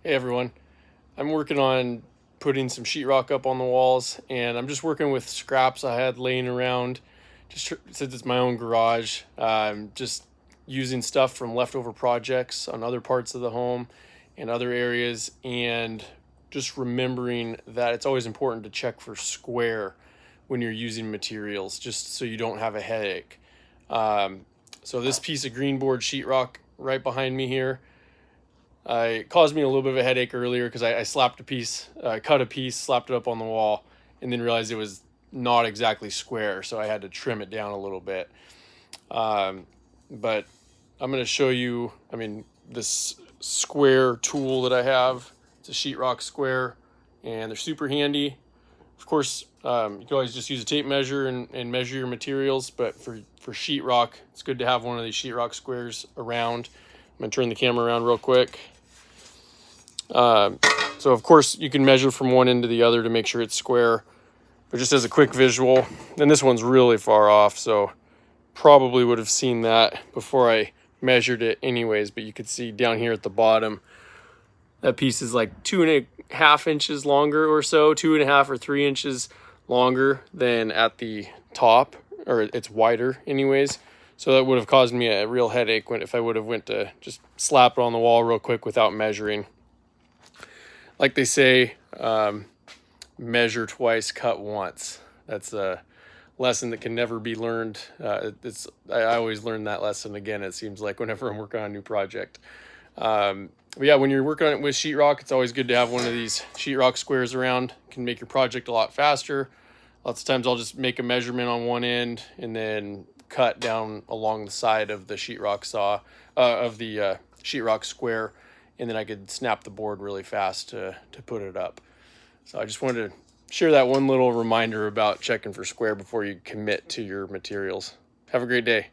Hey everyone, I'm working on putting some sheetrock up on the walls, and I'm just working with scraps I had laying around. Since it's my own garage, just using stuff from leftover projects on other parts of the home and other areas, and just remembering that it's always important to check for square when you're using materials, just so you don't have a headache. Um, so this piece of green board sheetrock right behind me here, it caused me a little bit of a headache earlier because I slapped a piece, cut a piece, slapped it up on the wall, and then realized it was not exactly square, so I had to trim it down a little bit. Um, but I'm going to show you, this square tool that I have. It's a sheetrock square, and they're super handy. Of course, you can always just use a tape measure and measure your materials, but for sheetrock, it's good to have one of these sheetrock squares around. I'm going to turn the camera around real quick. So of course you can measure from one end to the other to make sure it's square, but just as a quick visual, and this one's really far off, so probably would have seen that before I measured it anyways, but you could see down here at the bottom, that piece is like 2.5 inches longer or so, 2.5 or 3 inches longer than at the top, or it's wider anyways. So that would have caused me a real headache if I would have went to just slap it on the wall real quick without measuring. Like they say, measure twice, cut once. That's a lesson that can never be learned. I always learn that lesson again, it seems like, whenever I'm working on a new project. But yeah, when you're working on it with sheetrock, it's always good to have one of these sheetrock squares around. It can make your project a lot faster. Lots of times I'll just make a measurement on one end and then cut down along the side of the sheetrock sheetrock square, and then I could snap the board really fast to put it up. So I just wanted to share that one little reminder about checking for square before you commit to your materials. Have a great day.